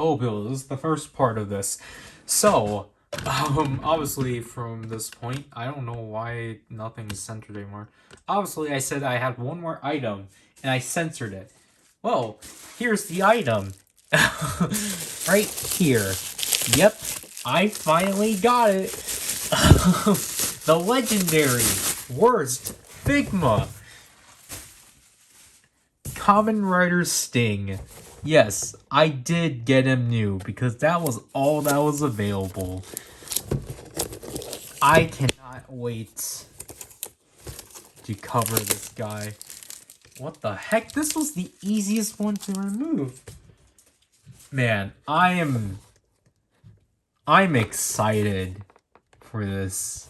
Oh, Bill, this is the first part of this. So, obviously from this point, I don't know why nothing's censored anymore. Obviously, I said I had one more item, and I censored it. Well, here's the item. Right here. Yep, I finally got it. The legendary worst Figma Common Rider Sting. Yes, I did get him new because that was all that was available. I cannot wait to cover this guy. What the heck? This was the easiest one to remove. Man, I'm excited for this.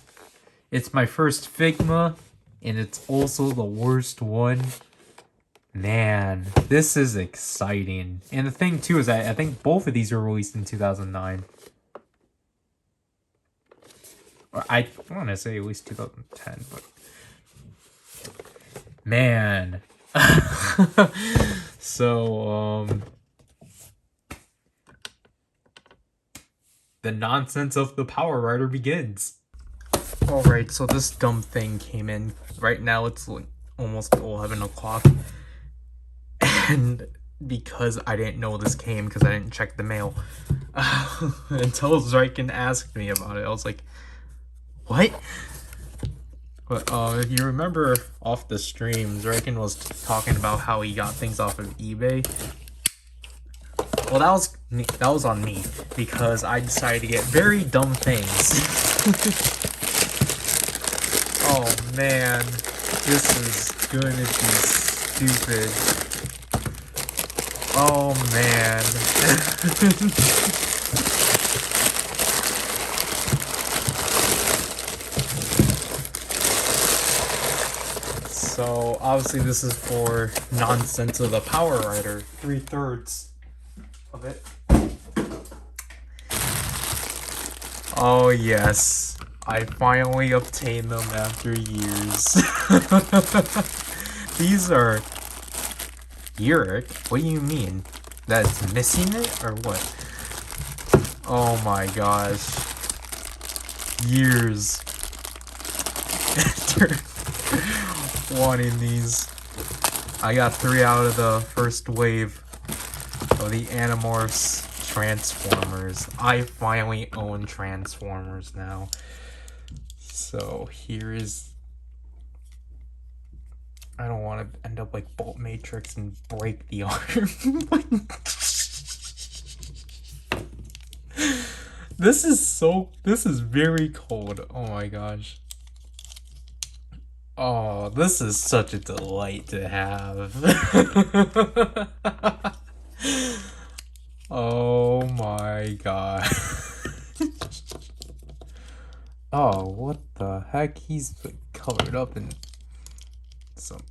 It's my first Figma, and it's also the worst one. Man, this is exciting. And the thing too is that I think both of these were released in 2009. Or I want to say at least 2010, but man. So the nonsense of the PowerRider begins. Alright, so this dumb thing came in. Right now it's like almost 11 o'clock. And because I didn't know this came, because I didn't check the mail, until Zyken asked me about it, I was like, what? But if you remember off the stream, Zyken was talking about how he got things off of eBay. Well, that was on me, because I decided to get very dumb things. Oh man, this is gonna be stupid. Oh man. So obviously this is for nonsense of the PowerRider, 3/3 of it. Oh yes, I finally obtained them after years. These are Uric? What do you mean? That's missing it or what? Oh my gosh. Years after wanting these. I got 3 out of the first wave of the Animorphs Transformers. I finally own Transformers now. So here is... I don't want to end up like Bolt Matrix and break the arm. This is very cold. Oh my gosh. Oh, this is such a delight to have. Oh my god. Oh, what the heck? He's colored up in some...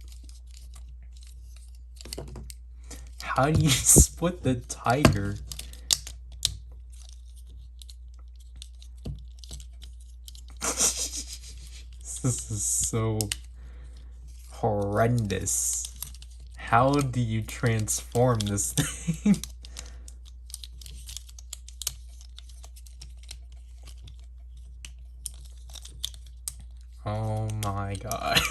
How do you split the tiger? This is so horrendous. How do you transform this thing? Oh my god.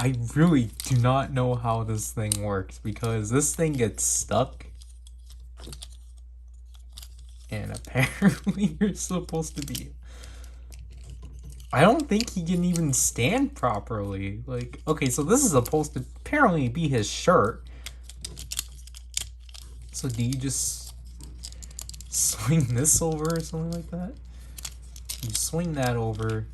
I really do not know how this thing works, because this thing gets stuck. And apparently you're supposed to be... I don't think he can even stand properly. Like, okay, so this is supposed to apparently be his shirt. So do you just swing this over or something like that? You swing that over.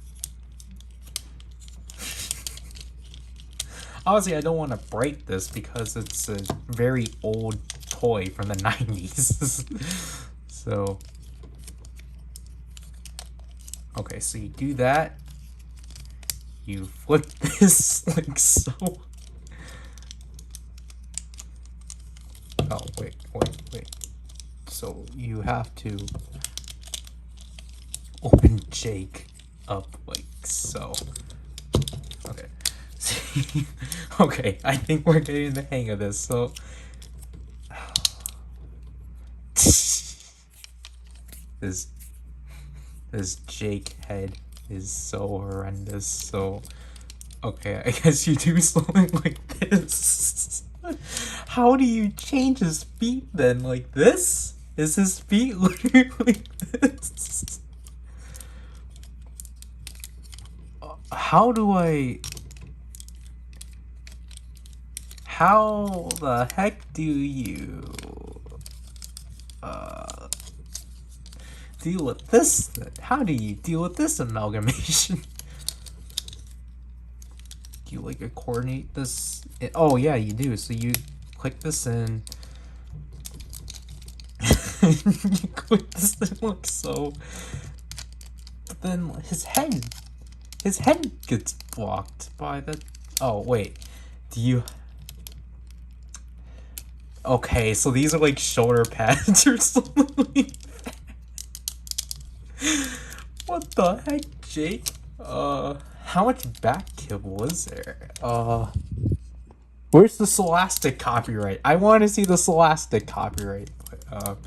Obviously, I don't want to break this because it's a very old toy from the 90s. So, okay, so you do that. You flip this like so. Oh, wait. So you have to open Jake up like so. Okay. Okay, I think we're getting the hang of this, so... This Jake head is so horrendous, so... Okay, I guess you do something like this. How do you change his feet then? Like this? Is his feet literally like this? How do I... How the heck do you... deal with this? How do you deal with this amalgamation? Do you like coordinate this? Oh yeah, you do. So you click this in. You click this in like so. But then his head gets blocked by the... Oh wait, do you... Okay, so these are like shoulder pads or something. What the heck, Jake? How much back kibble is there? Where's the Scholastic copyright? I want to see the Scholastic copyright. But,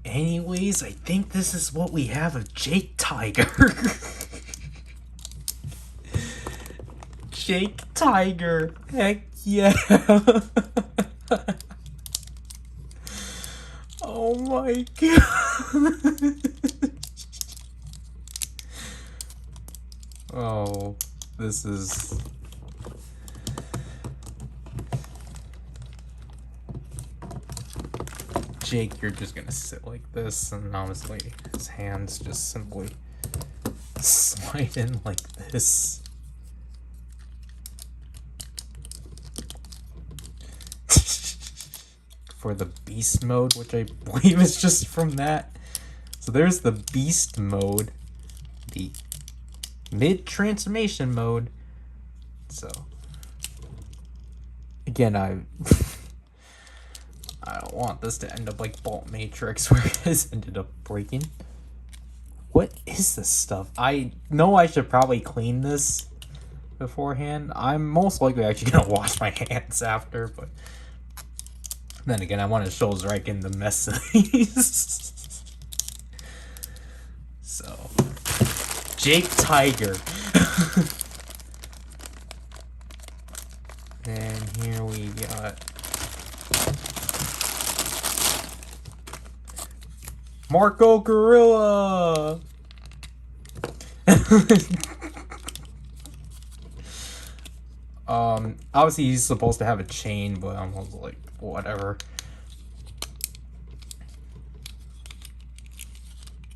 anyways, I think this is what we have of Jake Tiger. Jake Tiger. Heck yeah. Oh my god. Oh, this is... Jake, you're just gonna sit like this, and honestly, his hands just simply slide in like this. For the beast mode, which I believe is just from that. So there's the beast mode, the mid-transformation mode. So again, I don't want this to end up like Bolt Matrix where it has ended up breaking. What is this stuff? I know I should probably clean this beforehand. I'm most likely actually gonna wash my hands after, but then again, I want to show Zrykin the mess of these. So, Jake Tiger. And here we got Marco Gorilla. Obviously he's supposed to have a chain, but I'm like, whatever.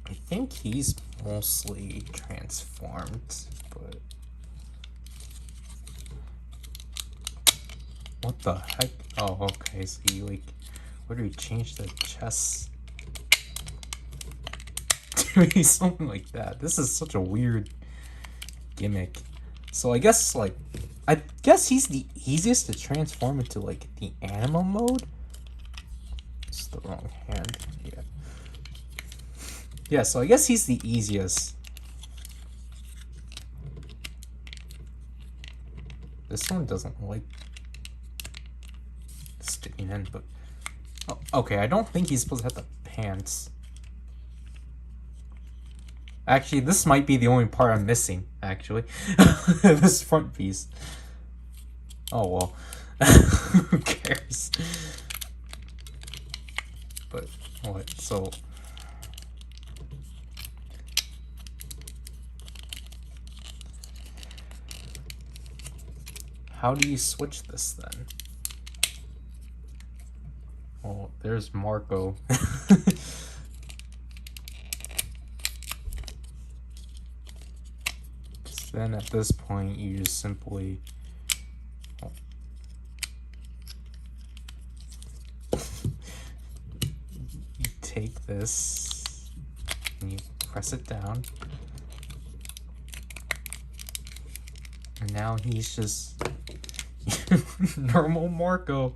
I think he's mostly transformed, but what the heck? Oh, okay, so you like, where do we change the chest? Doing something like that. This is such a weird gimmick. So I guess he's the easiest to transform into like the animal mode. It's the wrong hand. Yeah. Yeah, so I guess he's the easiest. This one doesn't like sticking in, but oh, okay, I don't think he's supposed to have the pants. Actually, this might be the only part I'm missing, actually. This front piece. Oh, well. Who cares? But, what? So... how do you switch this, then? Well, there's Marco. Then at this point, you just simply... oh. You take this, and you press it down. And now he's just normal Marco.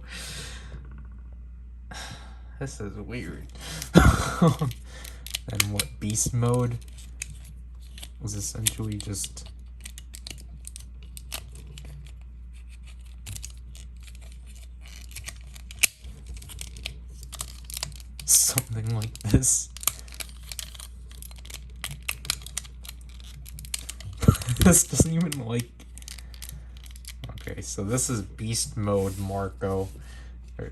This is weird. And what, beast mode was essentially just something like this. This doesn't even like... Okay, so this is beast mode Marco. Or,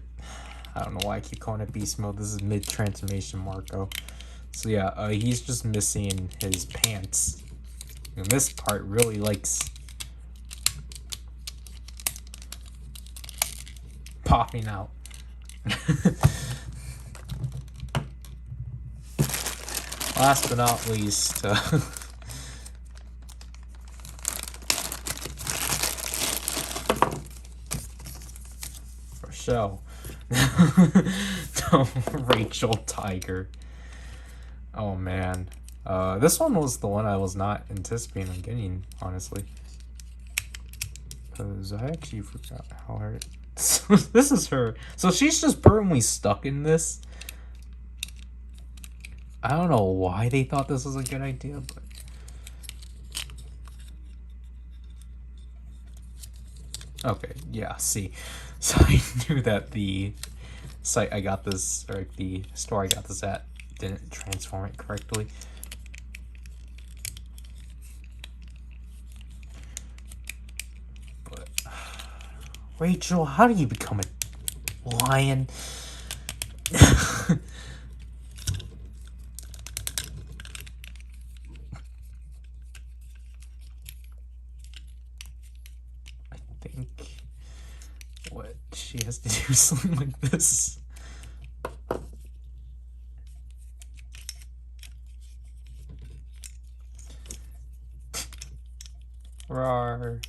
I don't know why I keep calling it beast mode. This is mid-transformation Marco. So yeah, he's just missing his pants. And this part really likes popping out. Last but not least, for show, Rachel Tiger. Oh man, this one was the one I was not anticipating getting, honestly, because I actually forgot how her. This is her. So she's just permanently stuck in this. I don't know why they thought this was a good idea, but okay, yeah, see. So I knew that the site I got this, or the store I got this at, didn't transform it correctly. But Rachel, how do you become a lion? What she has to do something like this. Rawr.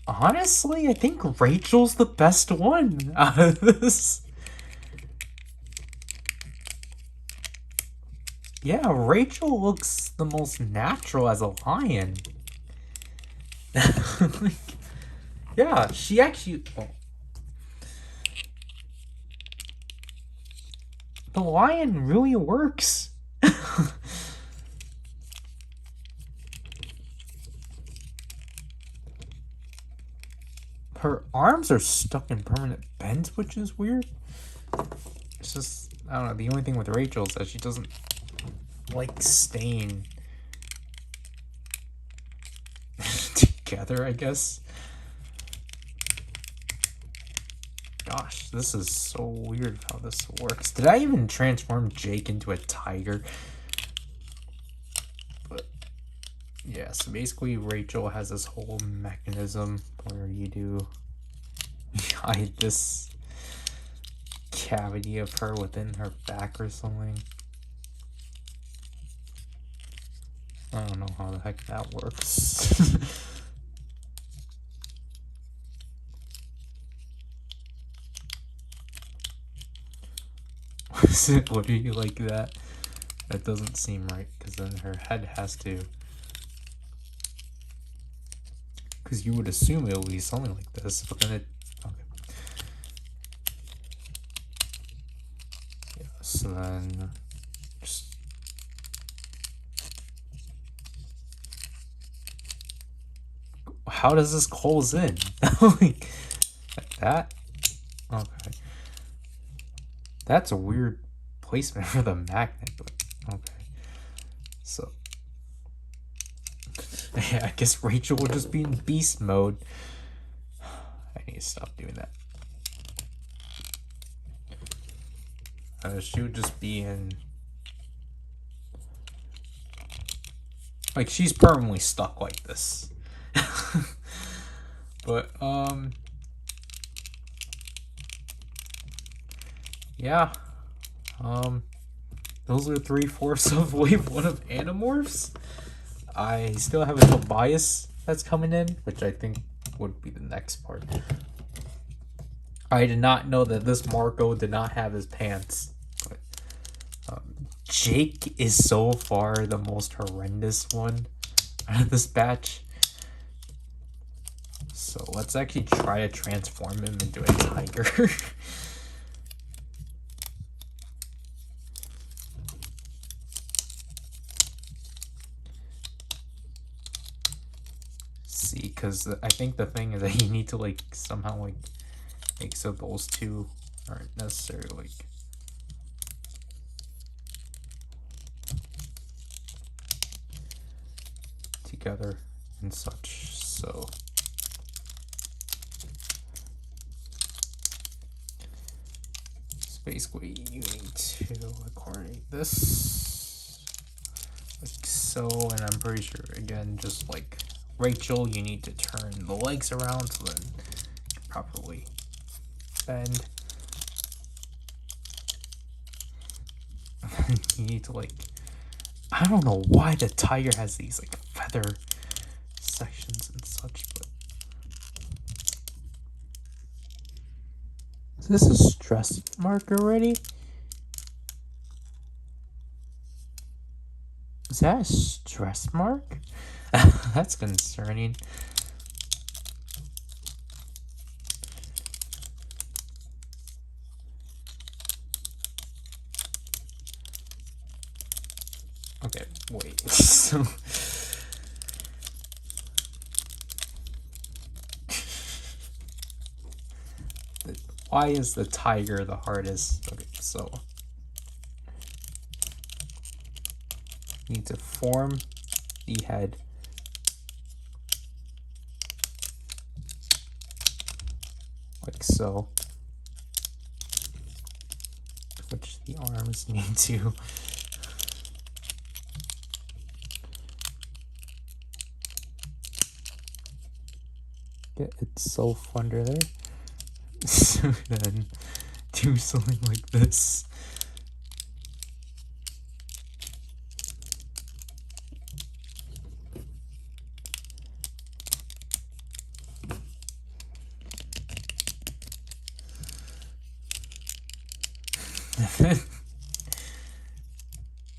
Honestly, I think Rachel's the best one out of this. Yeah, Rachel looks the most natural as a lion. Like, yeah, she actually... Oh. The lion really works. Her arms are stuck in permanent bends, which is weird. It's just, I don't know, the only thing with Rachel is that she doesn't like staying together, I guess. Gosh, this is so weird how this works. Did I even transform Jake into a tiger? But yeah, so basically Rachel has this whole mechanism where you do hide this cavity of her within her back or something. I don't know how the heck that works. Is it literally like that? That doesn't seem right, because then her head has to... Because you would assume it would be something like this, but then it... Okay. Yeah, so then... Just... How does this close in? Like that? Okay. That's a weird placement for the magnet, but okay. So... Yeah, I guess Rachel will just be in beast mode. I need to stop doing that. She would just be in... Like, she's permanently stuck like this. But, yeah. Those are 3/4 of wave 1 of Animorphs. I still have a Tobias that's coming in, which I think would be the next part. I did not know that this Marco did not have his pants. But, Jake is so far the most horrendous one out of this batch. So let's actually try to transform him into a tiger. because I think the thing is that you need to like somehow like make so those two aren't necessarily like together and such. So basically you need to coordinate this like so, and I'm pretty sure again just like Rachel, you need to turn the legs around so then you can properly bend. You need to like, I don't know why the tiger has these like feather sections and such, but is this a stress mark already? Is that a stress mark? That's concerning. Okay, wait. So why is the tiger the hardest? Okay, so you need to form the head like so, which the arms need to get itself under there. So then do something like this.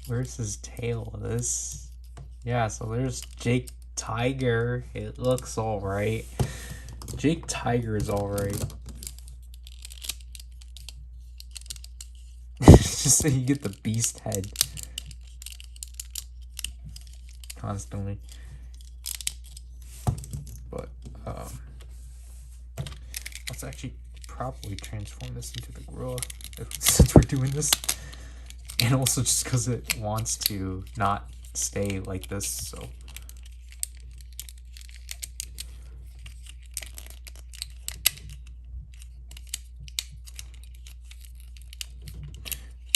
Where's his tail? This, yeah, so there's Jake Tiger. It looks alright. Jake Tiger is alright. Just so you get the beast head constantly. But let's actually properly transform this into the gorilla since we're doing this. And also just because it wants to not stay like this, so.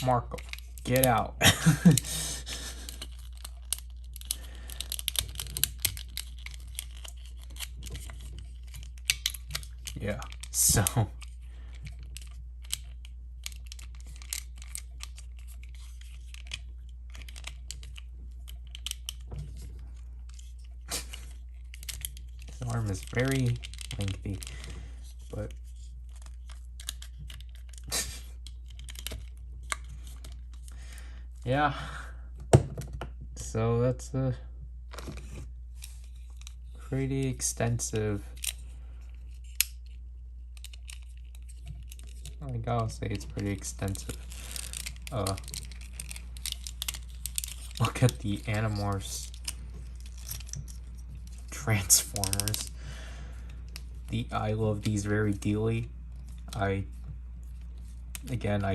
Marco, get out. Yeah, so. The arm is very lengthy, but yeah. So that's a pretty extensive, I gotta say it's pretty extensive. Look at the Animorphs Transformers. I love these very dearly. I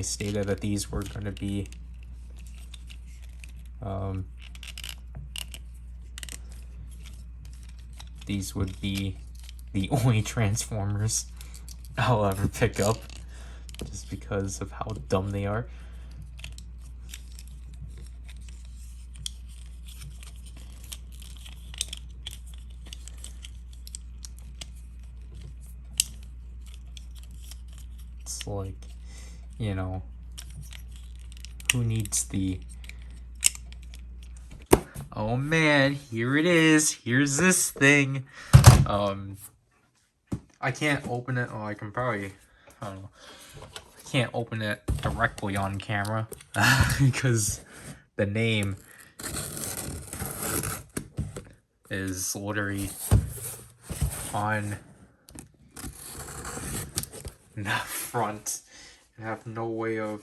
stated that these were going to be these would be the only Transformers I'll ever pick up, just because of how dumb they are. It's like, you know, who needs the... Oh man, here it is. Here's this thing. I can't open it. Oh, I can probably, I don't know. I can't open it directly on camera because the name is literally on the front. I have no way of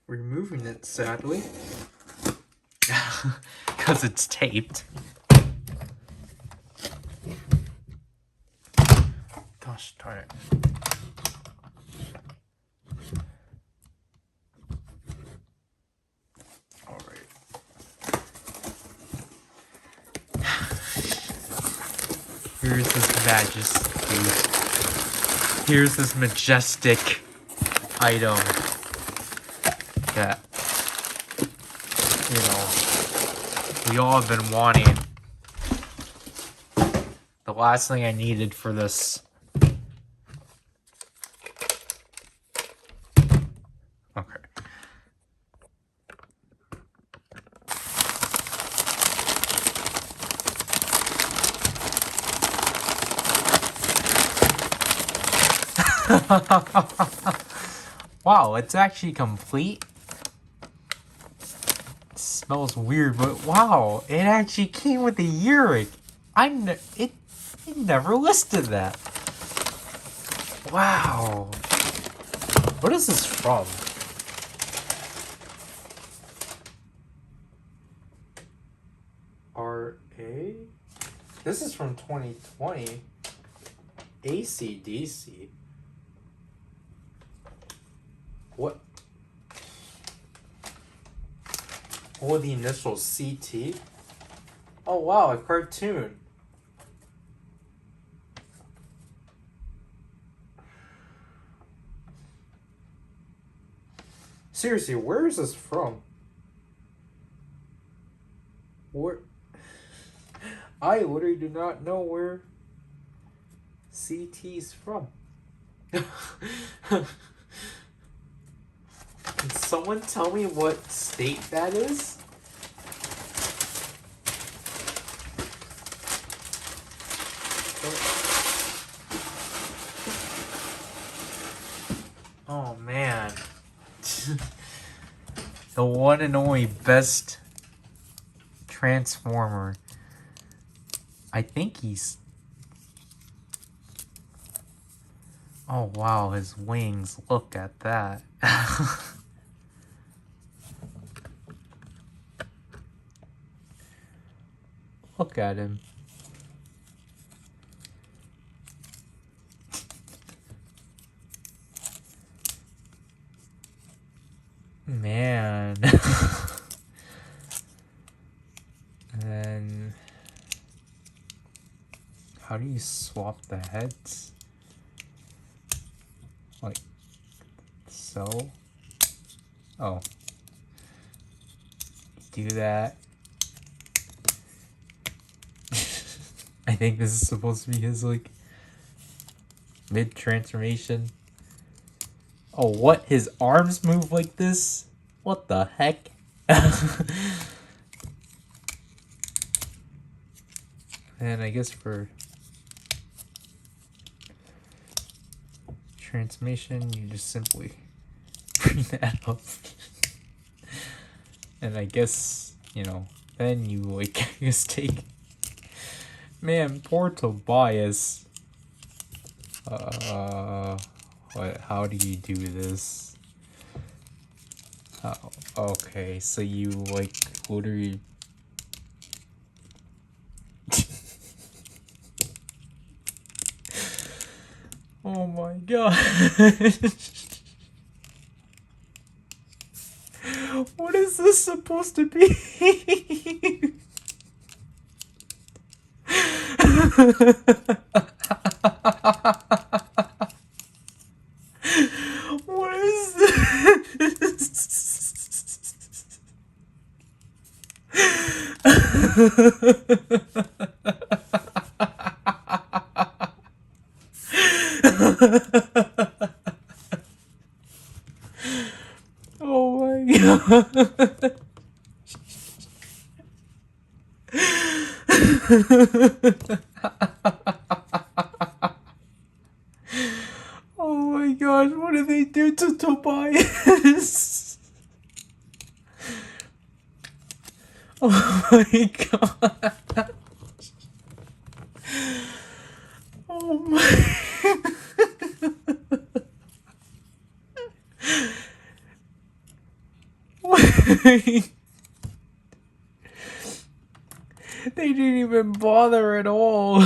removing it, sadly, because it's taped. Gosh darn it. Alright. Here's His Majesty. Here's this majestic item that, you know, we all have been wanting. The last thing I needed for this. Okay. Wow, it's actually complete. It smells weird, but wow, it actually came with a earring. It never listed that. Wow. What is this from? RA? This is from 2020. AC/DC. What? What were the initials? CT? Oh wow, a cartoon. Seriously, where is this from? Where? I literally do not know where CT's from. Can someone tell me what state that is? Oh man. The one and only best Transformer. I think he's... Oh wow, his wings. Look at that. Look at him. Man. And then... How do you swap the heads? Like... So? Oh. Do that. I think this is supposed to be his, like, mid-transformation. Oh, what? His arms move like this? What the heck? And I guess for transformation, you just simply bring that up. And I guess, you know, then you, like, just take... Man, poor Tobias. What? How do you do this? Oh, okay, so you, like, literally... Oh my god. What is this supposed to be? What is Oh my god. Oh my gosh, what did they do to Tobias? Oh my god. Oh my. They didn't even bother at all.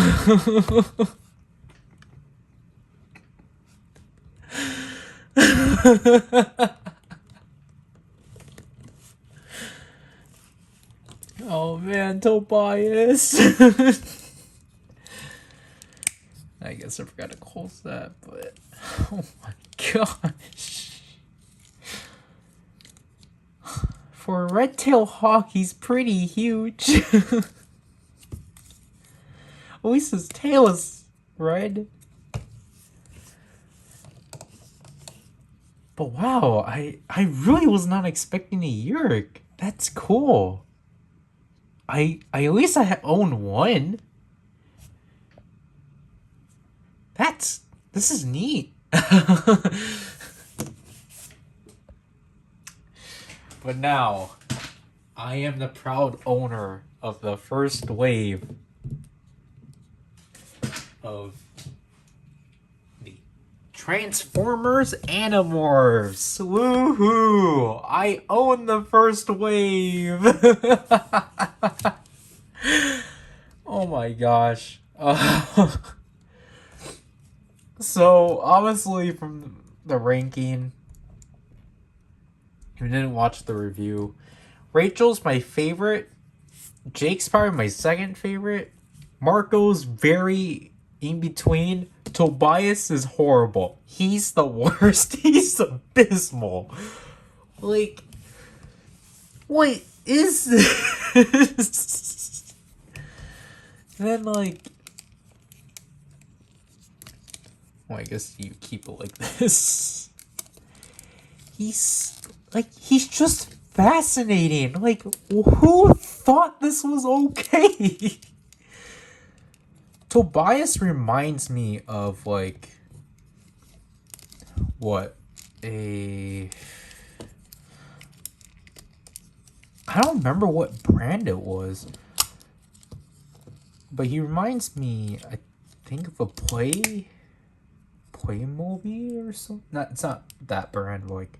Oh man, Tobias. I guess I forgot to close that, but oh my gosh. For a red-tailed hawk, he's pretty huge. At least his tail is red. But wow, I really was not expecting a Yurik. That's cool. At least I own one. This is neat. But now, I am the proud owner of the first wave of the Transformers Animorphs. Woohoo! I own the first wave. Oh my gosh. So, obviously from the ranking, if you didn't watch the review, Rachel's my favorite, Jake's probably my second favorite, Marco's very in between, Tobias is horrible. He's the worst. He's abysmal. Like, what is this? And then, like, well, I guess you keep it like this. He's just fascinating. Like, who thought this was okay? Tobias reminds me of, like, what? I don't remember what brand it was. But he reminds me, I think, of a Playmobil or something. It's not that brand, like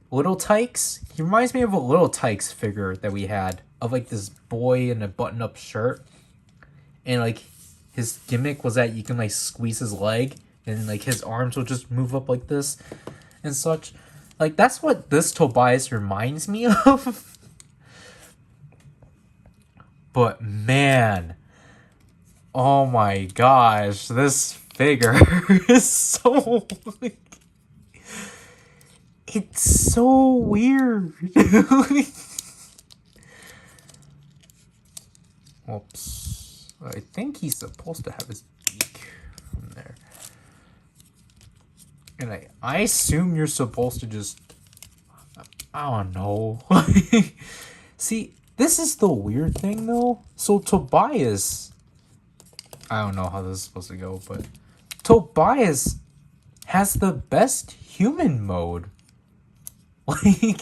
Little Tykes. He reminds me of a Little Tykes figure that we had of like this boy in a button-up shirt, and like his gimmick was that you can like squeeze his leg and like his arms will just move up like this and such. Like that's what this Tobias reminds me of. But man, oh my gosh, this figure is so like, it's so weird. Oops. I think he's supposed to have his beak from there. And I assume you're supposed to just, I don't know. See, this is the weird thing though. So Tobias, I don't know how this is supposed to go, but Tobias has the best human mode. Like,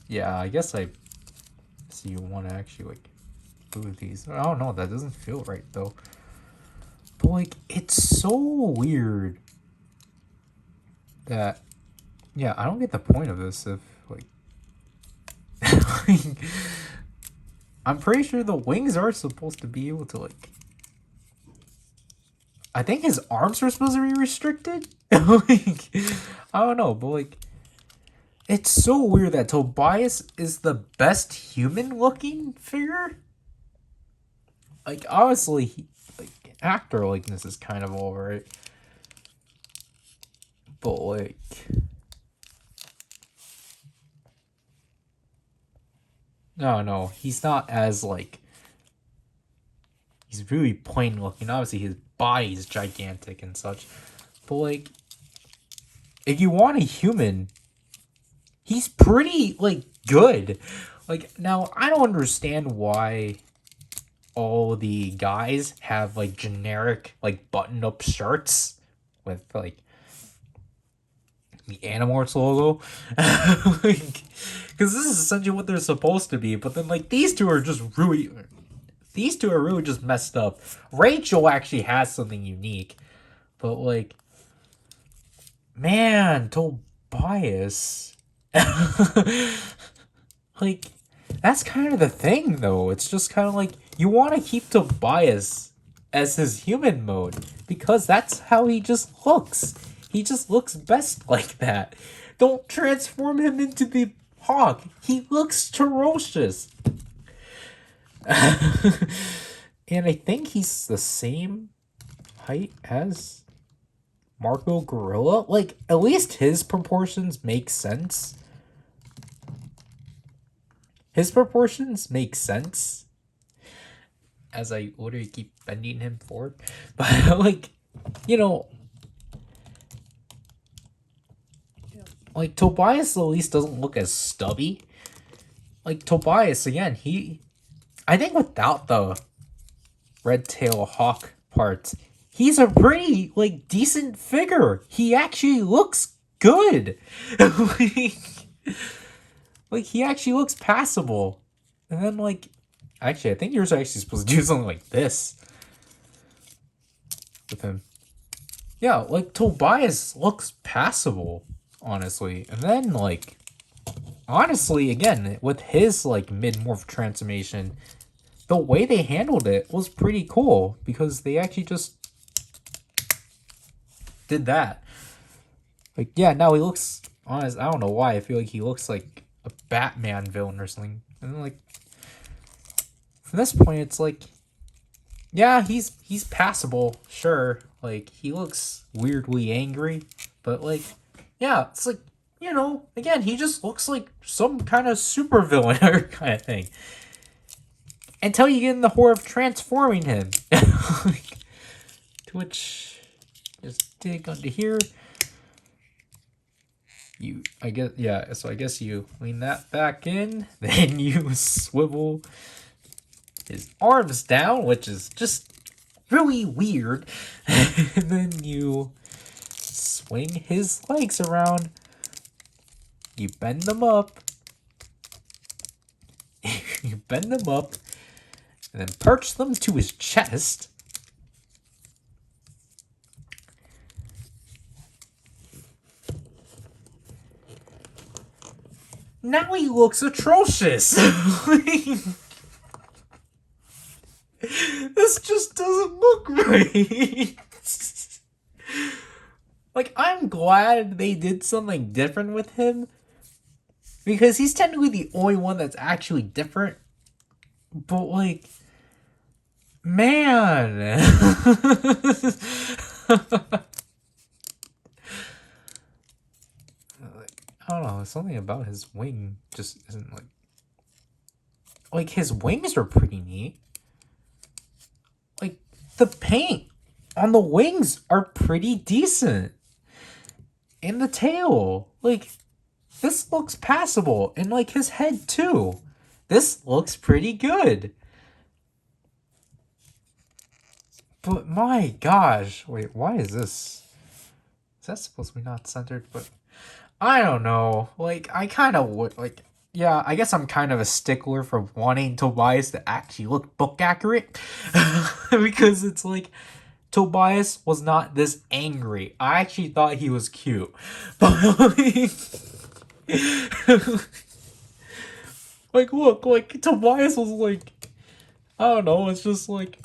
yeah, I guess I see you want to actually like do these. I don't know, that doesn't feel right though. But like, it's so weird that, yeah, I don't get the point of this if like, like I'm pretty sure the wings are supposed to be able to like, I think his arms are supposed to be restricted. Like, I don't know, but like, it's so weird that Tobias is the best human looking figure. Like, obviously, like, actor likeness is kind of alright. But like, no, he's not as like, he's really plain looking. Obviously, his body's gigantic and such. But like, if you want a human, he's pretty like good. Like, now I don't understand why all the guys have like generic like button-up shirts with like the Animorphs logo. Like, because this is essentially what they're supposed to be. But then like these two are really just messed up. Rachel actually has something unique, but like, man, Tobias, like, that's kind of the thing though. It's just kind of like, you want to keep Tobias as his human mode because that's how he just looks. He just looks best like that. Don't transform him into the hawk. He looks ferocious. And I think he's the same height as Marco Gorilla. Like, at least his proportions make sense. His proportions make sense. As I literally keep bending him forward. But, like, you know, like, Tobias at least doesn't look as stubby. Like, Tobias, again, I think without the red tail hawk parts, he's a pretty, like, decent figure. He actually looks good. Like, he actually looks passable. And then, like, actually, I think you're actually supposed to do something like this with him. Yeah, like, Tobias looks passable, honestly. And then, like, honestly, again, with his, like, mid-morph transformation, the way they handled it was pretty cool, because they actually just did that. Like, yeah, now he looks, honest, I don't know why, I feel like he looks like a Batman villain or something. And then, like, from this point, it's like, yeah, he's passable, sure. Like, he looks weirdly angry, but, like, yeah, it's like, you know, again, he just looks like some kind of super villain kind of thing. Until you get in the horror of transforming him. Like, to which, just dig under here. I guess you lean that back in, then you swivel his arms down, which is just really weird, and then you swing his legs around, you bend them up, and then perch them to his chest. Now he looks atrocious. This just doesn't look right. Like, I'm glad they did something different with him, because he's technically the only one that's actually different. But, like, man. I don't know, something about his wing just isn't like his wings are pretty neat. Like, the paint on the wings are pretty decent. And the tail, like, this looks passable. And, like, his head too. This looks pretty good. But my gosh, wait, why is this? Is that supposed to be not centered? But I don't know. Like, I kind of would, like, yeah, I guess I'm kind of a stickler for wanting Tobias to actually look book accurate. Because it's like, Tobias was not this angry. I actually thought he was cute. But, like, look, like, Tobias was like, I don't know, it's just like,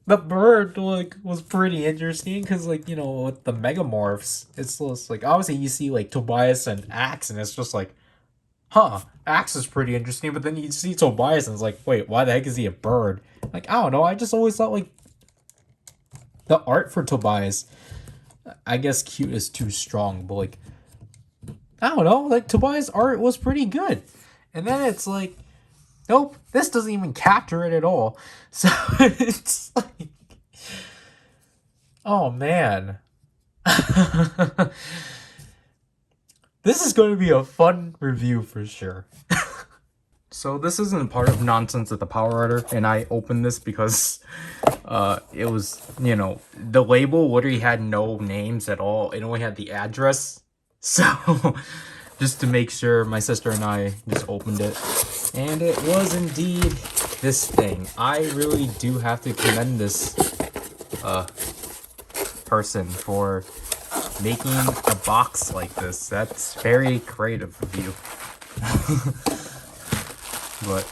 the bird, like, was pretty interesting, because, like, you know, with the megamorphs, it's just, like, obviously you see, like, Tobias and Axe, and it's just like, huh, Axe is pretty interesting, but then you see Tobias, and it's like, wait, why the heck is he a bird? Like, I don't know, I just always thought, like, the art for Tobias, I guess cute is too strong, but, like, I don't know, like, Tobias' art was pretty good. And then it's like, nope, this doesn't even capture it at all. So it's like, oh man. This is going to be a fun review for sure. So this isn't part of nonsense at the PowerRider, and I opened this because it was, you know, the label literally had no names at all. It only had the address. So just to make sure, my sister and I just opened it, and it was indeed this thing. I really do have to commend this person for making a box like this. That's very creative of you. But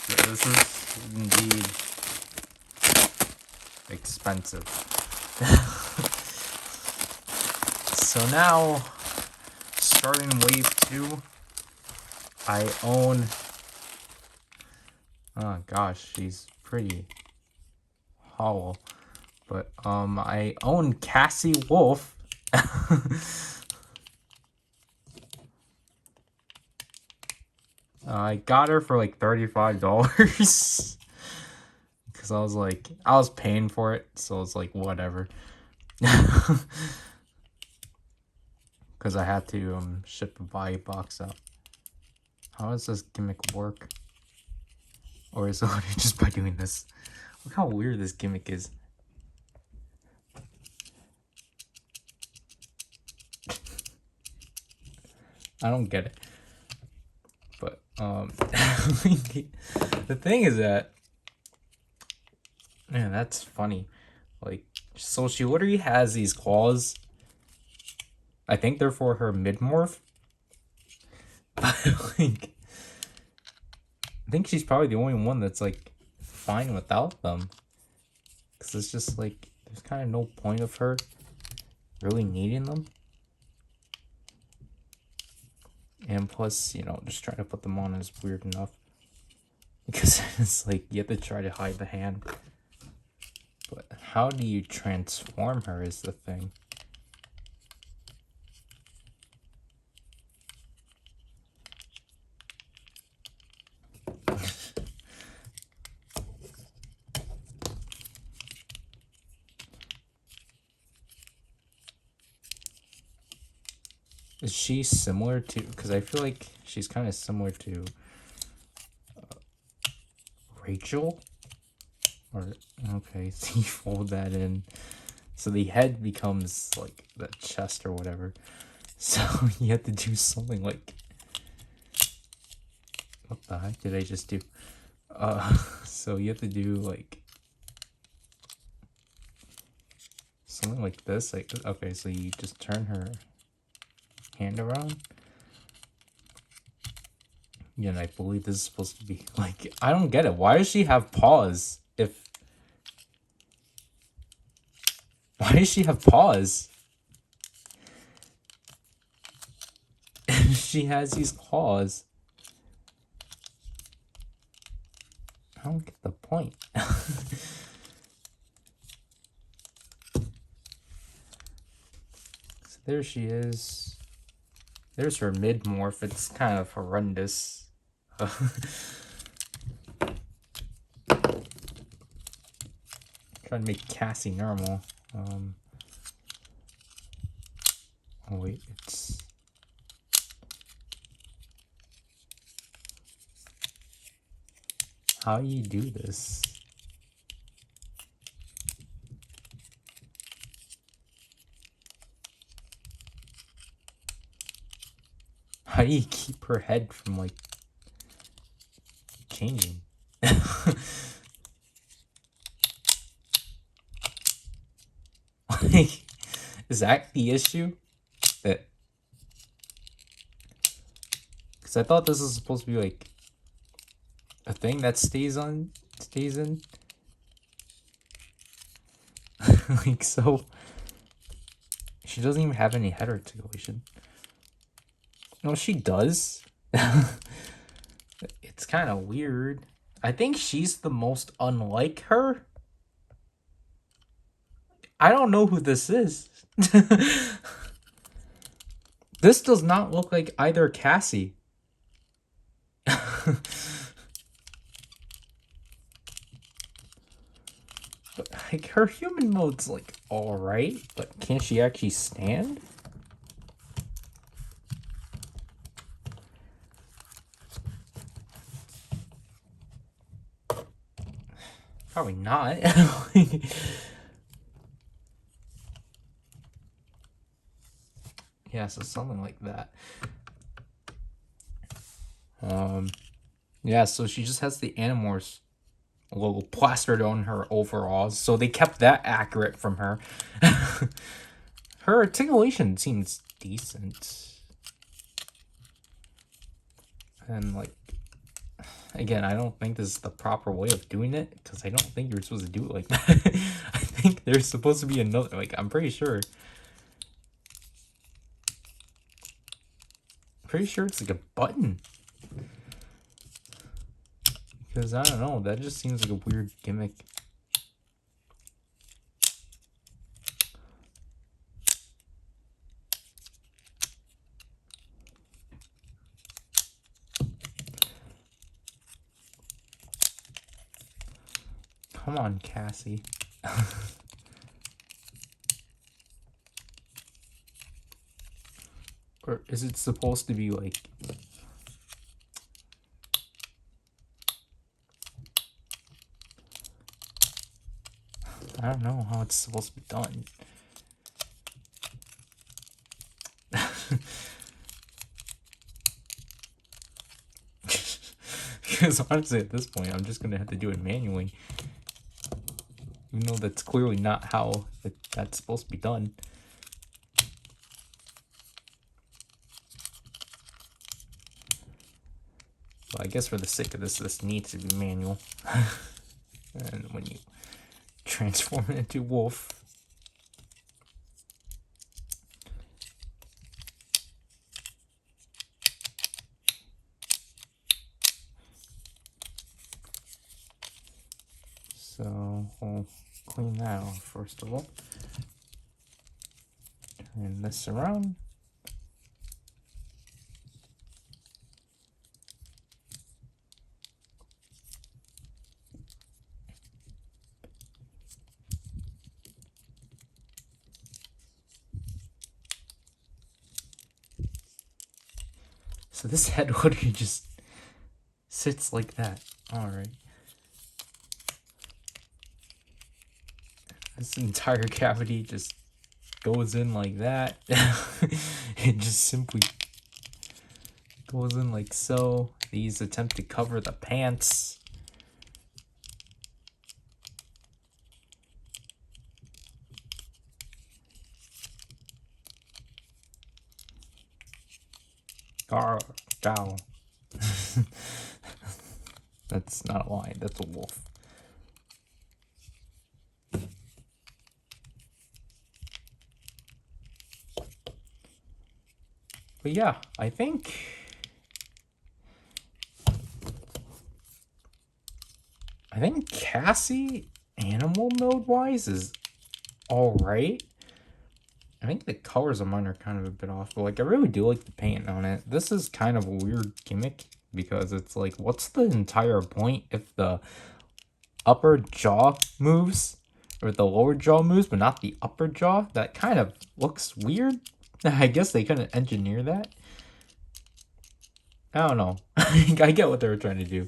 yeah, this is indeed expensive. So now, starting wave 2, I own... Oh gosh, she's pretty hollow. But I own Cassie Wolf. I got her for like $35 because I was paying for it, so it's like whatever. Because I had to ship a buy box out. How does this gimmick work? Or is it just by doing this? Look how weird this gimmick is. I don't get it. But the thing is that, man, that's funny. Like, so she literally has these claws. I think they're for her mid-morph. But like, I think she's probably the only one that's like fine without them. Cause it's just like, there's kind of no point of her really needing them. And plus, you know, just trying to put them on is weird enough. Because it's like, you have to try to hide the hand. But how do you transform her is the thing. Is she similar to, because I feel like she's kind of similar to Rachel? Or, okay, so you fold that in. So the head becomes like the chest or whatever. So you have to do something like, what the heck did I just do? So you have to do like something like this. Like, okay, so you just turn her hand around. Yeah, and I believe this is supposed to be like, I don't get it. Why does she have paws? Why does she have paws? She has these claws. I don't get the point. So there she is. There's her mid-morph. It's kind of horrendous. Trying to make Cassie normal. Oh wait, it's... How do you do this? How do you keep her head from like changing? Like, is that the issue? That, because I thought this was supposed to be like a thing that stays in. Like, so she doesn't even have any head articulation. No, she does. It's kind of weird. I think she's the most unlike her. I don't know who this is. This does not look like either Cassie. But, like, her human mode's like alright, but can she actually stand? Probably not. Yeah, so something like that. Yeah, so she just has the Animorphs logo plastered on her overalls, so they kept that accurate from her. Her articulation seems decent. And like, Again, I don't think this is the proper way of doing it, because I don't think you're supposed to do it like that. I think there's supposed to be another, like, I'm pretty sure. Pretty sure it's like a button. Because, I don't know, that just seems like a weird gimmick. Come on, Cassie. Or is it supposed to be like... I don't know how it's supposed to be done. Because honestly, at this point, I'm just going to have to do it manually. Even though that's clearly not how that's supposed to be done. Well, I guess for the sake of this needs to be manual. And when you transform it into wolf. So we'll clean that off first of all. Turn this around. So this head literally just sits like that. Alright. This entire cavity just goes in like that. It just simply goes in like so. These attempt to cover the pants. Cow. That's not a lion, that's a wolf. But yeah, I think Cassie, animal mode wise, is alright. I think the colors of mine are kind of a bit off, but like I really do like the paint on it. This is kind of a weird gimmick because it's like, what's the entire point if the upper jaw moves or the lower jaw moves but not the upper jaw? That kind of looks weird. I guess they couldn't engineer that. I don't know. I get what they were trying to do.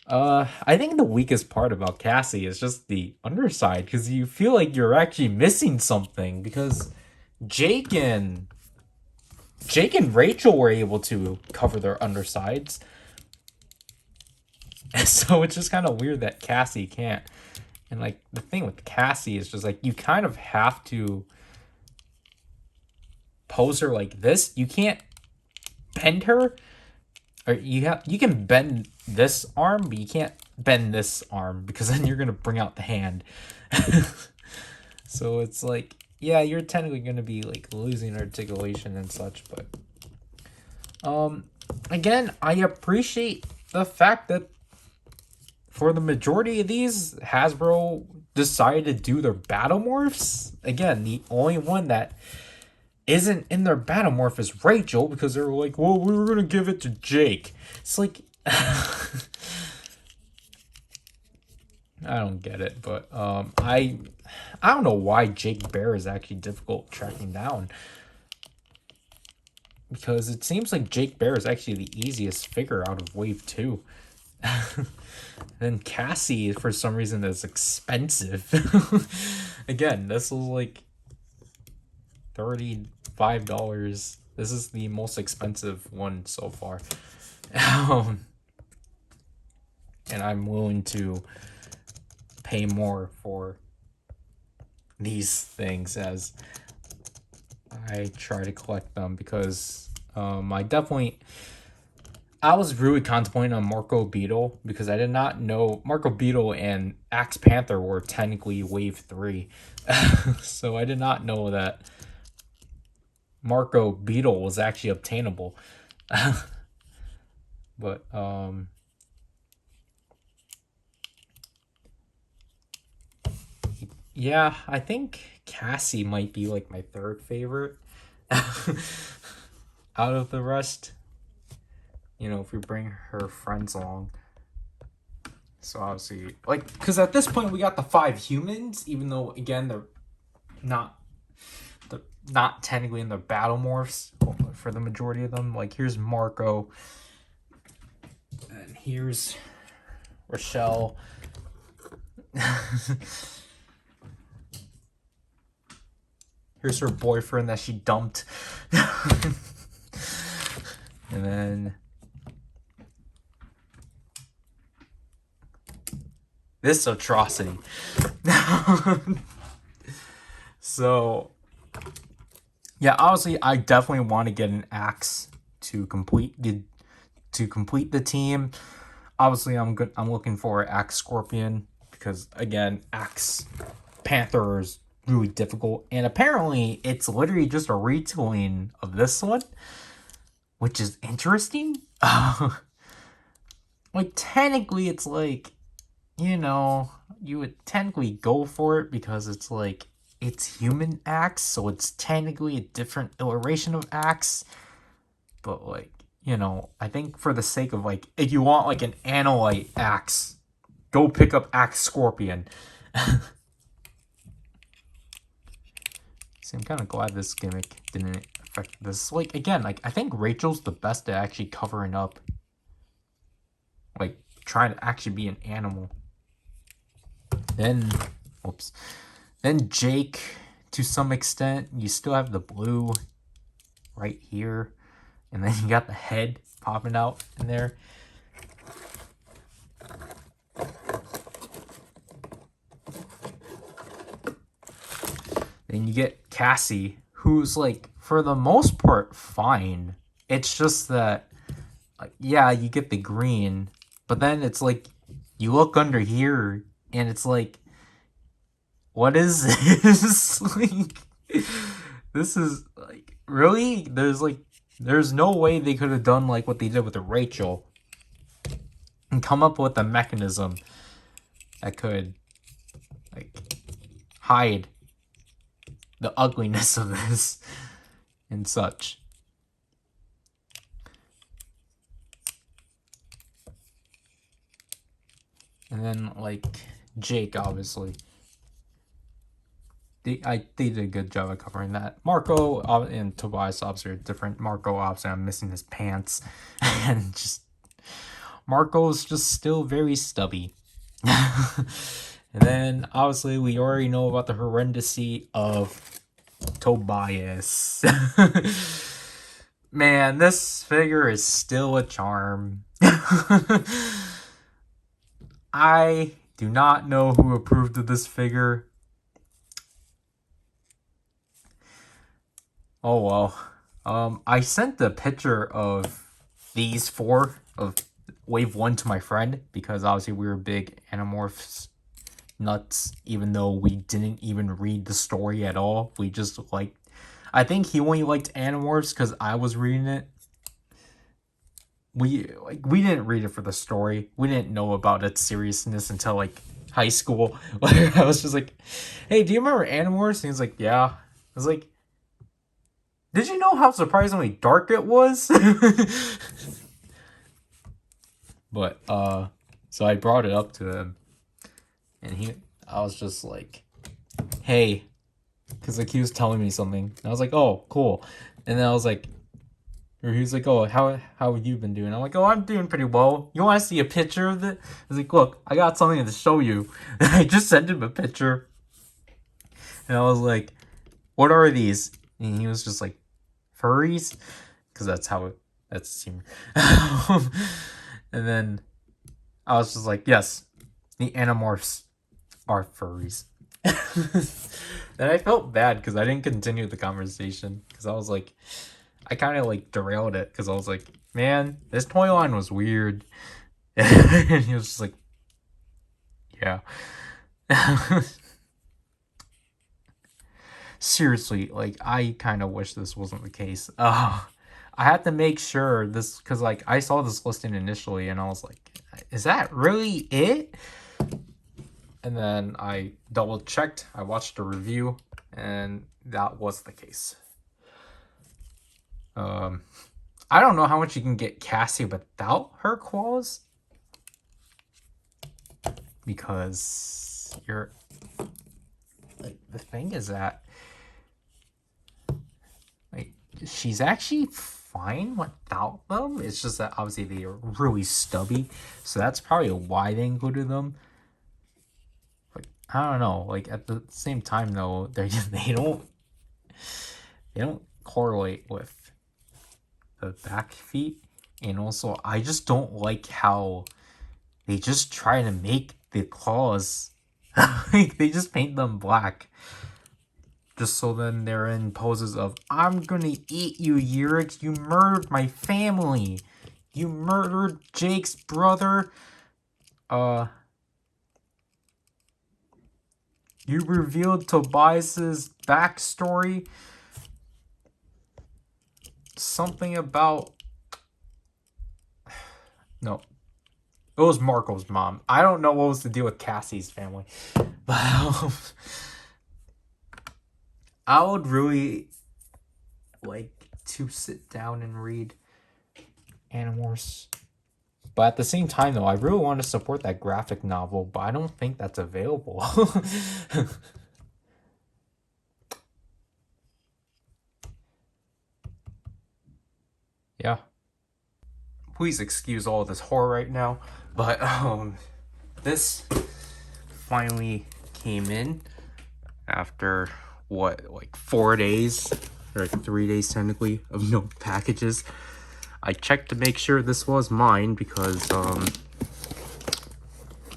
I think the weakest part about Cassie is just the underside, because you feel like you're actually missing something, because Jake and Rachel were able to cover their undersides. So it's just kind of weird that Cassie can't. And like the thing with Cassie is just like you kind of have to pose her like this. You can't bend her. Or you can bend this arm, but you can't bend this arm because then you're gonna bring out the hand. So it's like, yeah, you're technically gonna be like losing articulation and such, but again, I appreciate the fact that for the majority of these, Hasbro decided to do their Battlemorphs. Again, the only one that isn't in their Battlemorph is Rachel, because they were like, well, we were gonna give it to Jake. It's like I don't get it, but I don't know why Jake Bear is actually difficult tracking down, because it seems like Jake Bear is actually the easiest figure out of Wave 2. Then Cassie, for some reason, is expensive. Again, this was like $35. This is the most expensive one so far. And I'm willing to pay more for these things as I try to collect them, because I I was really contemplating on Marco Beetle because I did not know Marco Beetle and Axe Panther were technically Wave 3. So I did not know that Marco Beetle was actually obtainable. But, yeah, I think Cassie might be like my third favorite out of the rest. You know, if we bring her friends along. So obviously, like, because at this point we got the 5 humans, even though again they're not technically in the battle morphs for the majority of them. Like, here's Marco, and here's Rochelle. Here's her boyfriend that she dumped. And then this atrocity. So, yeah, obviously, I definitely want to get an axe to complete the team. Obviously, I'm looking for Axe Scorpion because again, Axe Panther is really difficult, and apparently, it's literally just a retooling of this one, which is interesting. Like, technically, it's like, you know, you would technically go for it because it's like, it's human axe, so it's technically a different iteration of axe. But, like, you know, I think for the sake of, like, if you want, like, an Analyte axe, go pick up Axe Scorpion. See, I'm kind of glad this gimmick didn't affect this. Like, again, like, I think Rachel's the best at actually covering up. Like, trying to actually be an animal. Then, whoops. Then Jake, to some extent, you still have the blue right here. And then you got the head popping out in there. Then you get Cassie, who's, like, for the most part, fine. It's just that, yeah, you get the green. But then it's like, you look under here, and it's like, what is this? Like, this is, like, really? There's no way they could have done, like, what they did with Rachel. And come up with a mechanism that could, like, hide the ugliness of this and such. And then, like, Jake, obviously. They did a good job of covering that. Marco and Tobias obviously are different. Marco, obviously, I'm missing his pants. And just, Marco's just still very stubby. And then, obviously, we already know about the horrendousy of Tobias. Man, this figure is still a charm. I do not know who approved of this figure. Oh well. I sent the picture of these 4 of Wave 1 to my friend because obviously we were big Animorphs nuts, even though we didn't even read the story at all. We just liked, I think he only liked Animorphs because I was reading it. We didn't read it for the story. We didn't know about its seriousness until, like, high school. I was just like, hey, do you remember Animorphs? And he's like, yeah. I was like, did you know how surprisingly dark it was? But, so I brought it up to him. And I was just like, hey. Because, like, he was telling me something. And I was like, oh, cool. And then I was like, or he was like, oh, how have you been doing? I'm like, oh, I'm doing pretty well. You want to see a picture of it? I was like, look, I got something to show you. And I just sent him a picture. And I was like, what are these? And he was just like, furries? Because that's the team. And then I was just like, yes, the Animorphs are furries. And I felt bad because I didn't continue the conversation. Because I was like, I kind of, like, derailed it. Because I was like, Man, this toy line was weird. And he was just like, yeah. Seriously, like, I kind of wish this wasn't the case. I had to make sure this, because, like, I saw this listing initially, and I was like, is that really it? And then I double checked, I watched a review, and that was the case. I don't know how much you can get Cassie without her claws, because you're, like, the thing is that, like, she's actually fine without them. It's just that obviously they are really stubby, so that's probably why they included them. Like, I don't know, like, at the same time though, they don't correlate with the back feet. And also, I just don't like how they just try to make the claws like, they just paint them black just so then they're in poses of, I'm gonna eat you, Yurix, you murdered my family, you murdered Jake's brother, you revealed Tobias's backstory, something about, no, it was Marco's mom. I don't know what was the deal with Cassie's family, but I would really like to sit down and read Animorphs. But at the same time, though, I really want to support that graphic novel, but I don't think that's available. Yeah. Please excuse all of this horror right now, but this finally came in after what, like 4 days, or like 3 days technically, of no packages. I checked to make sure this was mine because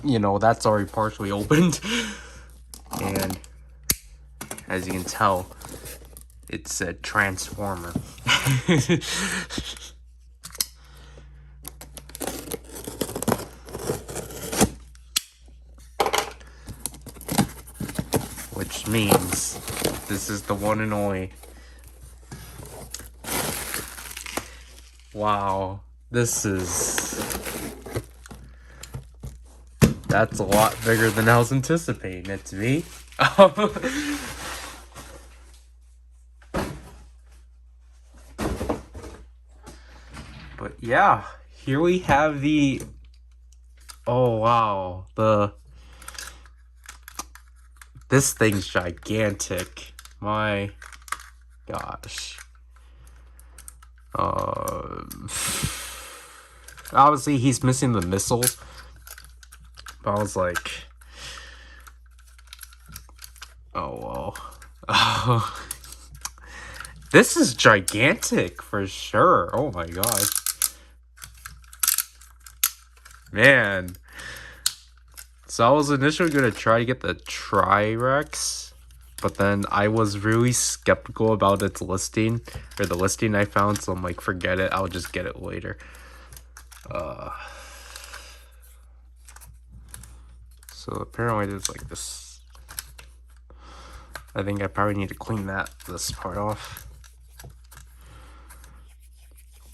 you know, that's already partially opened, and as you can tell, it said Transformer. Which means this is the one and only. Wow, this is... That's a lot bigger than I was anticipating it to be. But yeah, here we have the... Oh wow, this thing's gigantic. My gosh. Obviously he's missing the missiles, but I was like, oh well. This is gigantic for sure. Oh my gosh, man. So I was initially gonna try to get the Tri-Rex, but then I was really skeptical about its listing, or the listing I found, so I'm like, forget it, I'll just get it later. So apparently there's like this, I think I probably need to clean this part off.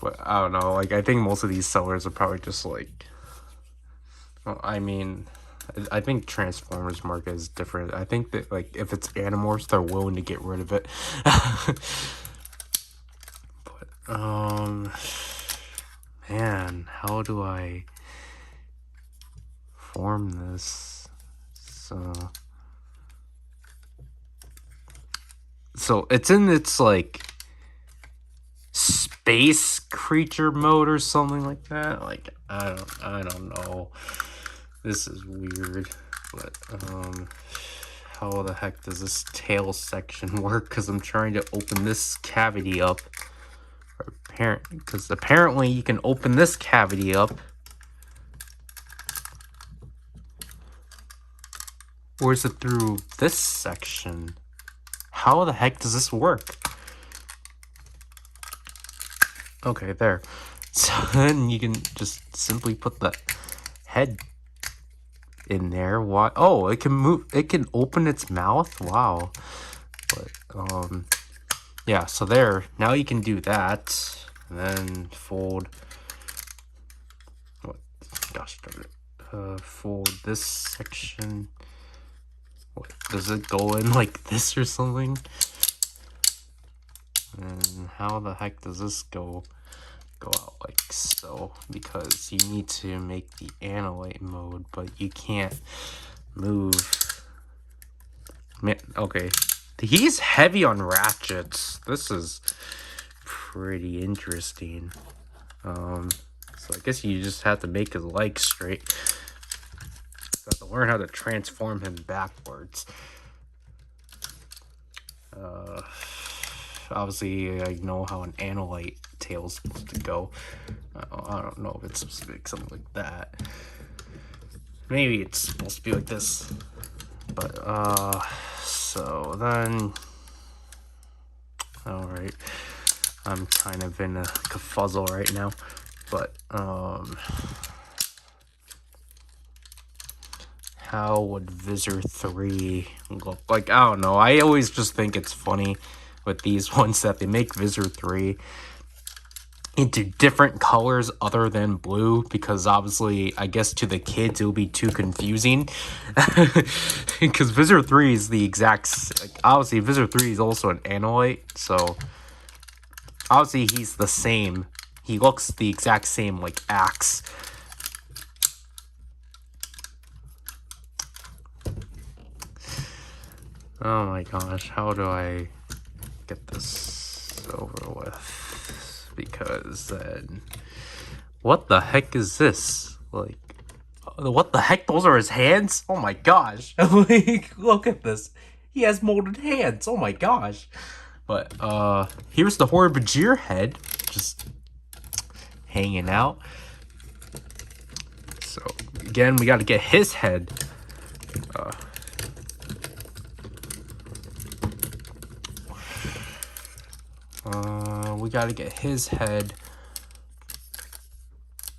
But I don't know, like, I think most of these sellers are probably just like, well, I mean, I think Transformers market is different. I think that, like, if it's Animorphs, they're willing to get rid of it. But, man, how do I form this? So it's in its, like, space creature mode or something like that. Like, I don't know. This is weird, but how the heck does this tail section work? Because I'm trying to open this cavity up. Because apparently you can open this cavity up. Or is it through this section? How the heck does this work? Okay, there. So then you can just simply put the head in there. Why? Oh, it can move. It can open its mouth. Wow. But yeah. So there. Now you can do that, and then fold. What? Gosh darn it. Fold this section. What, does it go in like this or something? And how the heck does this go out like so? Because you need to make the annihilate mode, but you can't move. Man, okay. He's heavy on ratchets. This is pretty interesting. So I guess you just have to make his legs straight. You have to learn how to transform him backwards. Obviously, I know how an annihilate tail is supposed to go. I don't know if it's supposed to be something like that. Maybe it's supposed to be like this. But, so then... Alright. I'm kind of in a kerfuzzle right now. But, how would Visor 3 look like? I don't know. I always just think it's funny with these ones that they make Visor 3 into different colors other than blue, because obviously I guess to the kids it will be too confusing. Because Visor 3 is the exact, like, obviously Visor 3 is also an annihilate, so obviously he's the same. He looks the exact same like Axe. Oh my gosh, how do I get this over with? Because then, what the heck is this? Like, what the heck? Those are his hands? Oh my gosh. Like, look at this. He has molded hands. Oh my gosh. But, here's the Horror-Bajir head. Just hanging out. So, again, we gotta get his head. We gotta get his head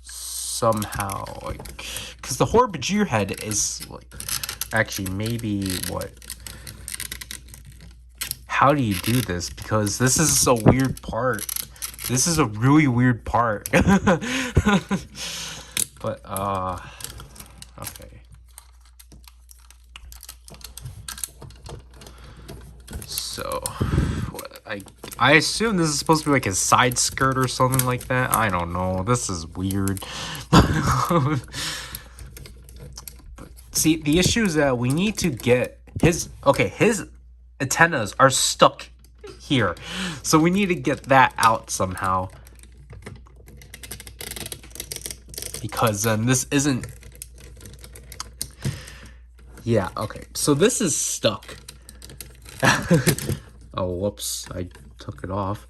somehow, like, because the Horror-Bajir head is, like, actually, maybe, what? How do you do this? Because this is a weird part. This is a really weird part. But, okay. So, I assume this is supposed to be like a side skirt or something like that. I don't know. This is weird. But, see, the issue is that we need to get his... Okay, his antennas are stuck here. So we need to get that out somehow. Because this isn't... Yeah, okay. So this is stuck. Oh, whoops. I took it off.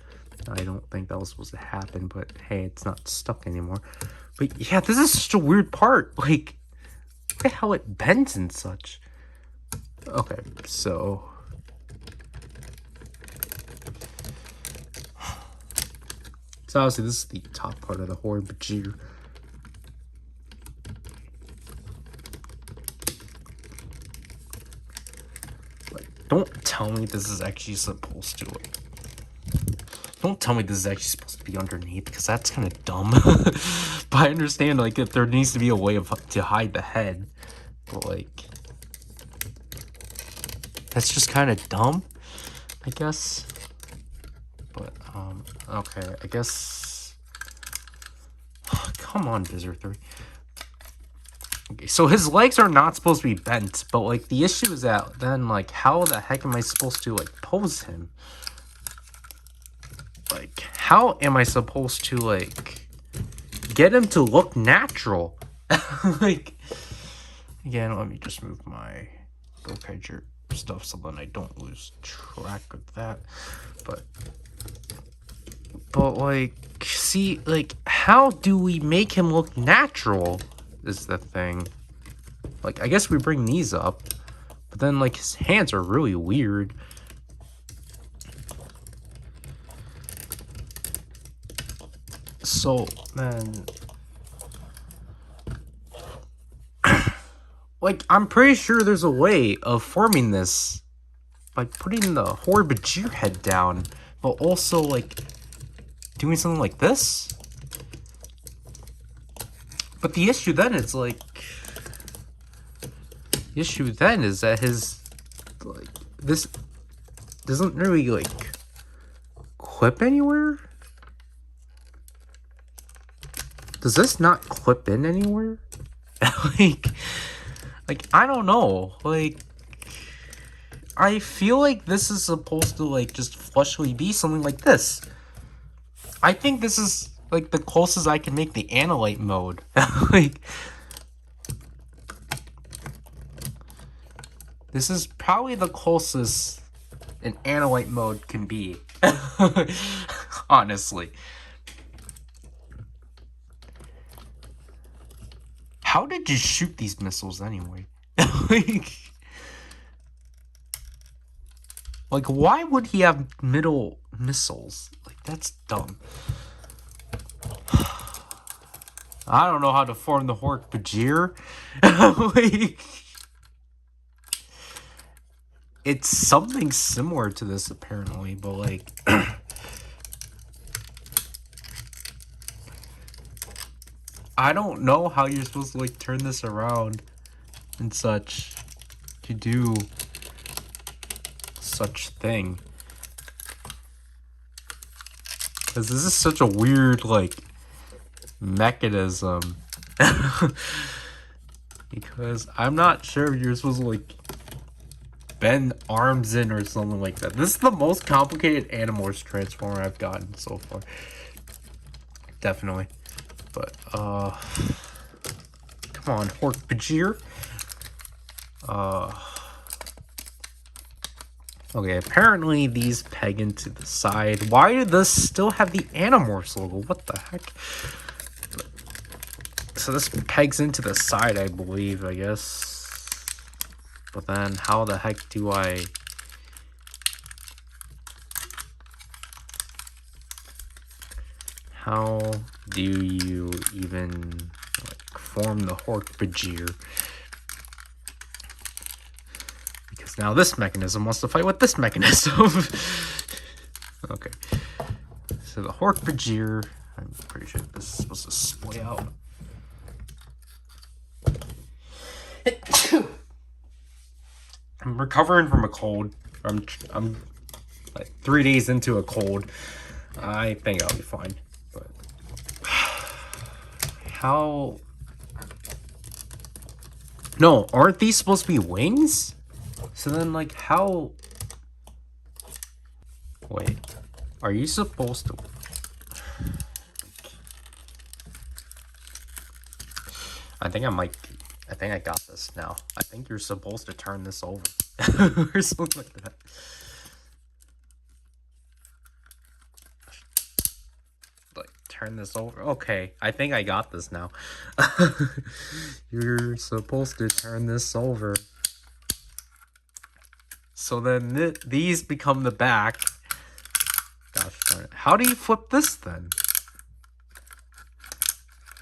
I don't think that was supposed to happen, but hey, it's not stuck anymore. But yeah, this is such a weird part. Like, look at how it bends and such. Okay, so... So obviously this is the top part of the Horror-Bajir. Don't tell me this is actually supposed to, like... Don't tell me this is actually supposed to be underneath, because that's kind of dumb. But I understand, like, if there needs to be a way of to hide the head. But, like... That's just kind of dumb, I guess. But, okay, I guess... Come on, Visor 3. Okay, so his legs are not supposed to be bent, but, like, the issue is that then, like, how the heck am I supposed to, like, pose him? Like, how am I supposed to, like, get him to look natural? Like, again, let me just move my GoPager stuff so then I don't lose track of that. But, like, see, like, how do we make him look natural? Is the thing. Like, I guess we bring these up, but then, like, his hands are really weird. So, man... like, I'm pretty sure there's a way of forming this by putting the Horror-Bajir head down, but also, like, doing something like this? But the issue then is, like... the issue then is that his... like, this doesn't really, like, clip anywhere? Does this not clip in anywhere? like, I don't know. Like, I feel like this is supposed to, like, just flushly be something like this. I think this is, like, the closest I can make the Analyte mode. Like, this is probably the closest an Analyte mode can be. Honestly. How did you shoot these missiles anyway? like, why would he have middle missiles? Like, that's dumb. I don't know how to form the Hork-Bajir. Like, it's something similar to this, apparently, but, like... I don't know how you're supposed to, like, turn this around and such to do such thing. Because this is such a weird, like, mechanism. Because I'm not sure if you're supposed to, like, bend arms in or something like that. This is the most complicated Animorphs Transformer I've gotten so far. Definitely. But, come on, Hork-Bajir. Okay, apparently these peg into the side. Why do this still have the Animorphs logo? What the heck? So this pegs into the side, I believe, I guess. But then, how the heck do I... how do you even, like, form the Hork-Bajir? Because now this mechanism wants to fight with this mechanism. Okay. So the Hork-Bajir, I'm pretty sure this is supposed to split out. I'm recovering from a cold. I'm like 3 days into a cold. I think I'll be fine. But how? No, aren't these supposed to be wings? So then, like, how? Wait, are you supposed to? I think I got this now. I think you're supposed to turn this over. Or something like that. Like, turn this over. Okay, I think I got this now. You're supposed to turn this over. So then these become the back. Gosh darn it. How do you flip this then?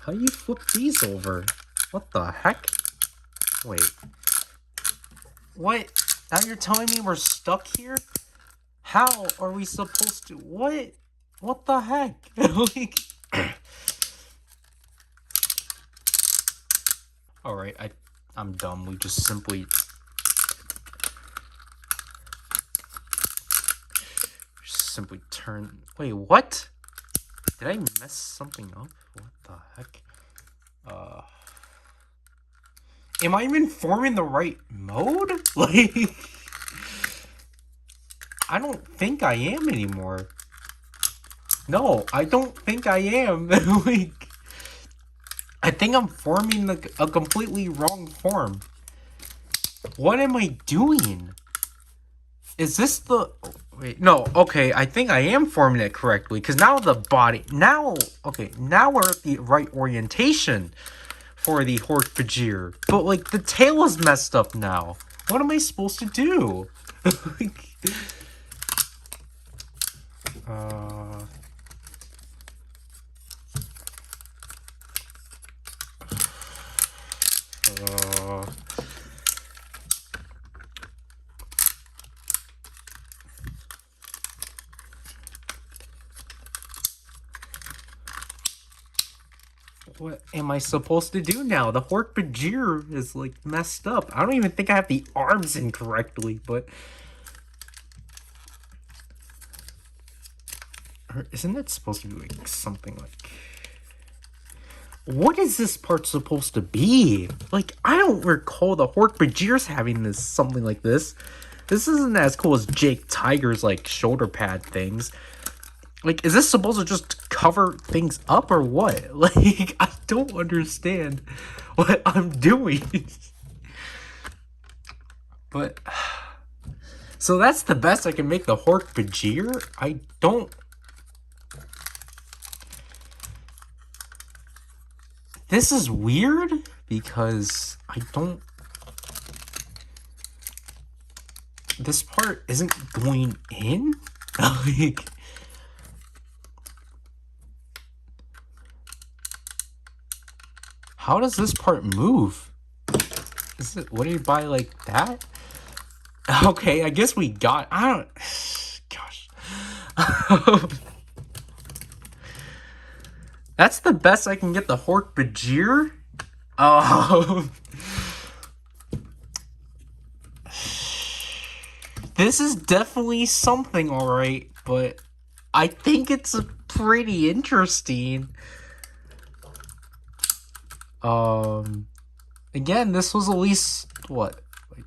How do you flip these over? What the heck? Wait. What? Now you're telling me we're stuck here? How are we supposed to... What? What the heck? Like... Alright, I'm dumb. We just simply... turn... Wait, what? Did I mess something up? What the heck? Am I even forming the right mode? Like... I don't think I am anymore. No, I don't think I am. Like... I think I'm forming a completely wrong form. What am I doing? Is this the... Wait, no, okay, I think I am forming it correctly. Because now the body... Now... Okay, now we're at the right orientation for the Hork-Bajir. But, like, the tail is messed up now. What am I supposed to do? What am I supposed to do now? The Hork-Bajir is like messed up. I don't even think I have the arms incorrectly, but or isn't it supposed to be like something like, what is this part supposed to be? Like, I don't recall the Hork-Bajirs having this something like this. This isn't as cool as Jake Tiger's like shoulder pad things. Like, is this supposed to just cover things up or what? Like, I don't understand what I'm doing. But, so that's the best I can make the Hork-Bajir? I don't... This is weird, because I don't... This part isn't going in? Like... How does this part move? Is it, what do you buy like that? Okay, I guess we got, I don't, gosh. That's the best I can get the Hork-Bajir? This is definitely something, alright, but I think it's pretty interesting. Again, this was at least, what, like,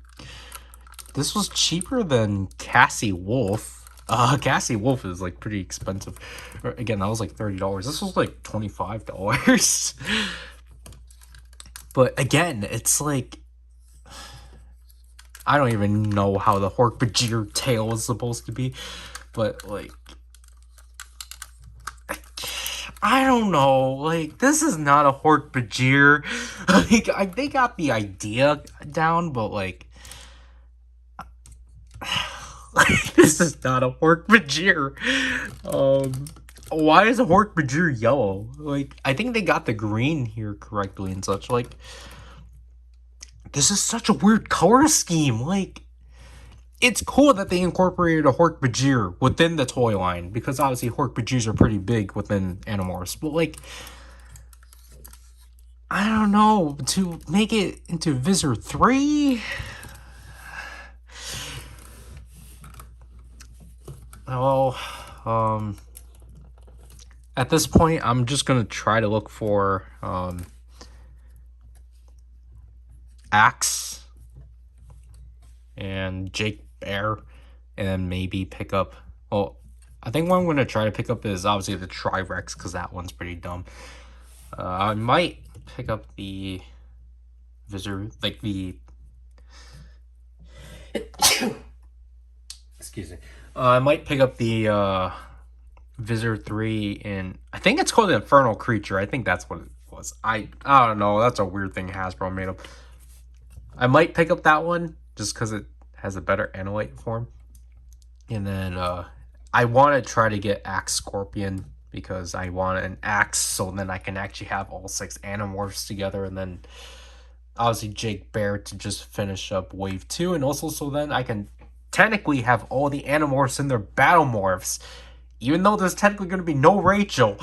this was cheaper than Cassie Wolf. Cassie Wolf is, like, pretty expensive. Again, that was, like, $30. This was, like, $25. But, again, it's, like, I don't even know how the Hork-Bajir tail is supposed to be. But, like, I don't know, like, this is not a Hork-Bajir. Like, they got the idea down, but, like, this is not a Hork-Bajir. Why is a Hork-Bajir yellow? Like, I think they got the green here correctly and such. Like, this is such a weird color scheme. Like, it's cool that they incorporated a Hork-Bajir within the toy line, because obviously Hork-Bajirs are pretty big within Animorphs, but like, I don't know, to make it into Visor 3? Well, at this point, I'm just gonna try to look for, Axe and Jake Bear, and then maybe pick up, well, I think what I'm going to try to pick up is obviously the Tri-Rex, because that one's pretty dumb. I might pick up the Visor, like the excuse me, I might pick up the Visor 3, and I think it's called the Infernal Creature. I think that's what it was. I don't know, that's a weird thing Hasbro made up. I might pick up that one just because it has a better Analyte form. And then I want to try to get Axe Scorpion, because I want an axe, so then I can actually have all 6 Animorphs together, and then obviously Jake Bear to just finish up Wave 2, and also so then I can technically have all the Animorphs in their Battle Morphs, even though there's technically going to be no Rachel.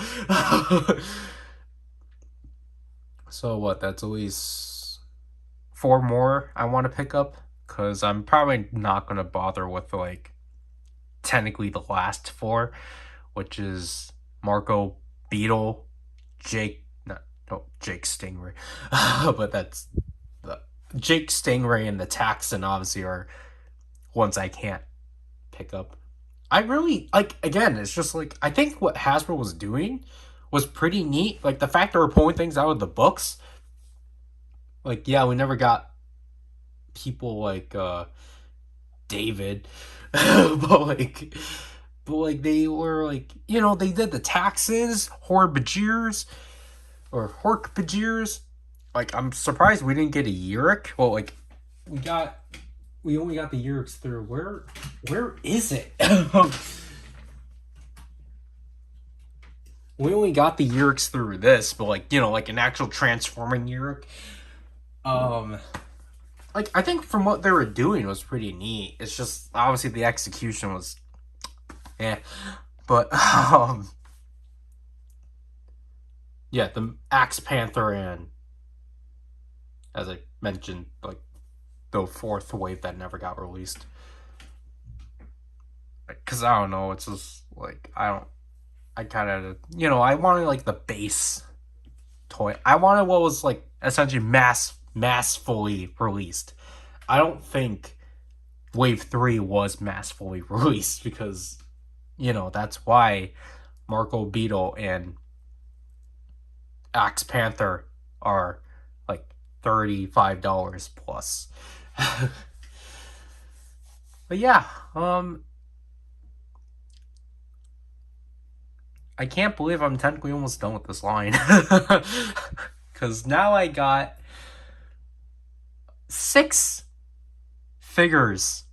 So what, that's at least 4 more I want to pick up, because I'm probably not going to bother with, like, technically the last 4, which is Marco, Beetle, Jake Stingray. But that's the Jake Stingray and the Taxon obviously are ones I can't pick up. I really, like, again, it's just like, I think what Hasbro was doing was pretty neat. Like, the fact they were pulling things out of the books. Like, yeah, we never got people like David, but like they were like, you know, they did the taxes, Hork-Bajirs. Like, I'm surprised we didn't get a Yurik. Well, like, we only got the Yuriks through, where is it? We only got the Yuriks through this, but, like, you know, like an actual transforming Yurik. Like, I think from what they were doing was pretty neat. It's just, obviously, the execution was, but, yeah, the Axe Panther and, as I mentioned, like, the fourth wave that never got released. Because, I don't know, it's just, like, I kind of, you know, I wanted, like, the base toy. I wanted what was, like, essentially mass-fully released. I don't think Wave 3 was mass-fully released because, you know, that's why Marco Beetle and Axe Panther are like $35 plus. But yeah, I can't believe I'm technically almost done with this line. Because now I got 6 figures.